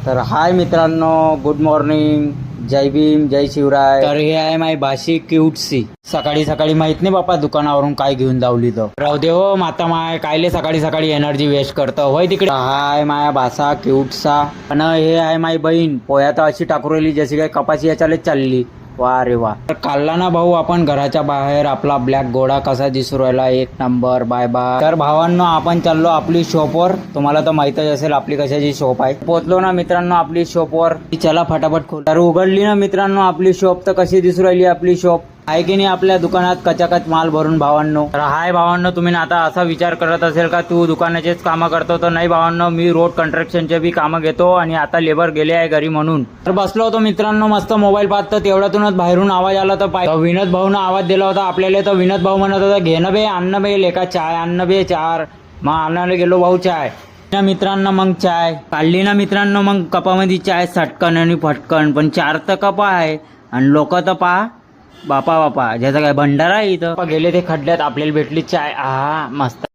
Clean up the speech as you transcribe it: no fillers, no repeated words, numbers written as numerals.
तर हाय मित्रांनो, good morning, जय भीम, जय शिवराय. तर हे आहे माय भाशी क्यूटसी. सकाळी सकाळी माहित नाही बापा दुकानावरून काय घेऊन लावली तर राहू दे हो. माता माय कायले सकाळी सकाळी एनर्जी वेस्ट करतं होय तिकडे. हाय माया भाषा क्यूटसा. आणि हे आहे माय बहीण पोया तर अशी टाकू राहिली जशी काय कपाशी याच्यालेच चालली. वा रे वा. तर काढला ना भाऊ आपण घराच्या बाहेर आपला ब्लॅक घोडा कसा दिसू राहिला, एक नंबर. Bye bye. तर भावांनो आपण चाललो आपली शॉपवर. तुम्हाला तर माहितच असेल आपली कशाची शॉप आहे. पोहोचलो ना मित्रांनो आपली शॉपवर. चला फटाफट खोल. तर उघडली ना मित्रांनो आपली शॉप. तर कशी दिसू राहिली आपली शॉप आहे की नाही. आपल्या दुकानात कचाकच माल भरून भावांनो. तर हाय भावांनो, तुम्ही ना आता असा विचार करत असेल का तू दुकानाचेच कामं करतो. तर नाही भावांनो, मी रोड कंस्ट्रक्शनचे बी कामं घेतो आणि आता लेबर गेले आहे घरी म्हणून. तर बसलो होतो मित्रांनो मस्त मोबाईल पाहत. तर तेवढ्यातूनच बाहेरून आवाज आला. तर विनोद भाऊनं आवाज दिला होता आपल्याला. तर विनोद भाऊ म्हणत होता घेणं बे अन्न बे लेका चाय अन्न बे चार. मग आणायला गेलो भाऊ चाय ना मित्रांनो. मग चाय काढली ना मित्रांनो. मग कपामध्ये चाय सटकन आणि फटकन. पण 4 तर कपा आहे आणि लोक तर पहा बापा बापा ज्याचा काय भंडारा आहे इथं. गेले ते खड्ड्यात आपल्याला भेटली चाय. मस्त.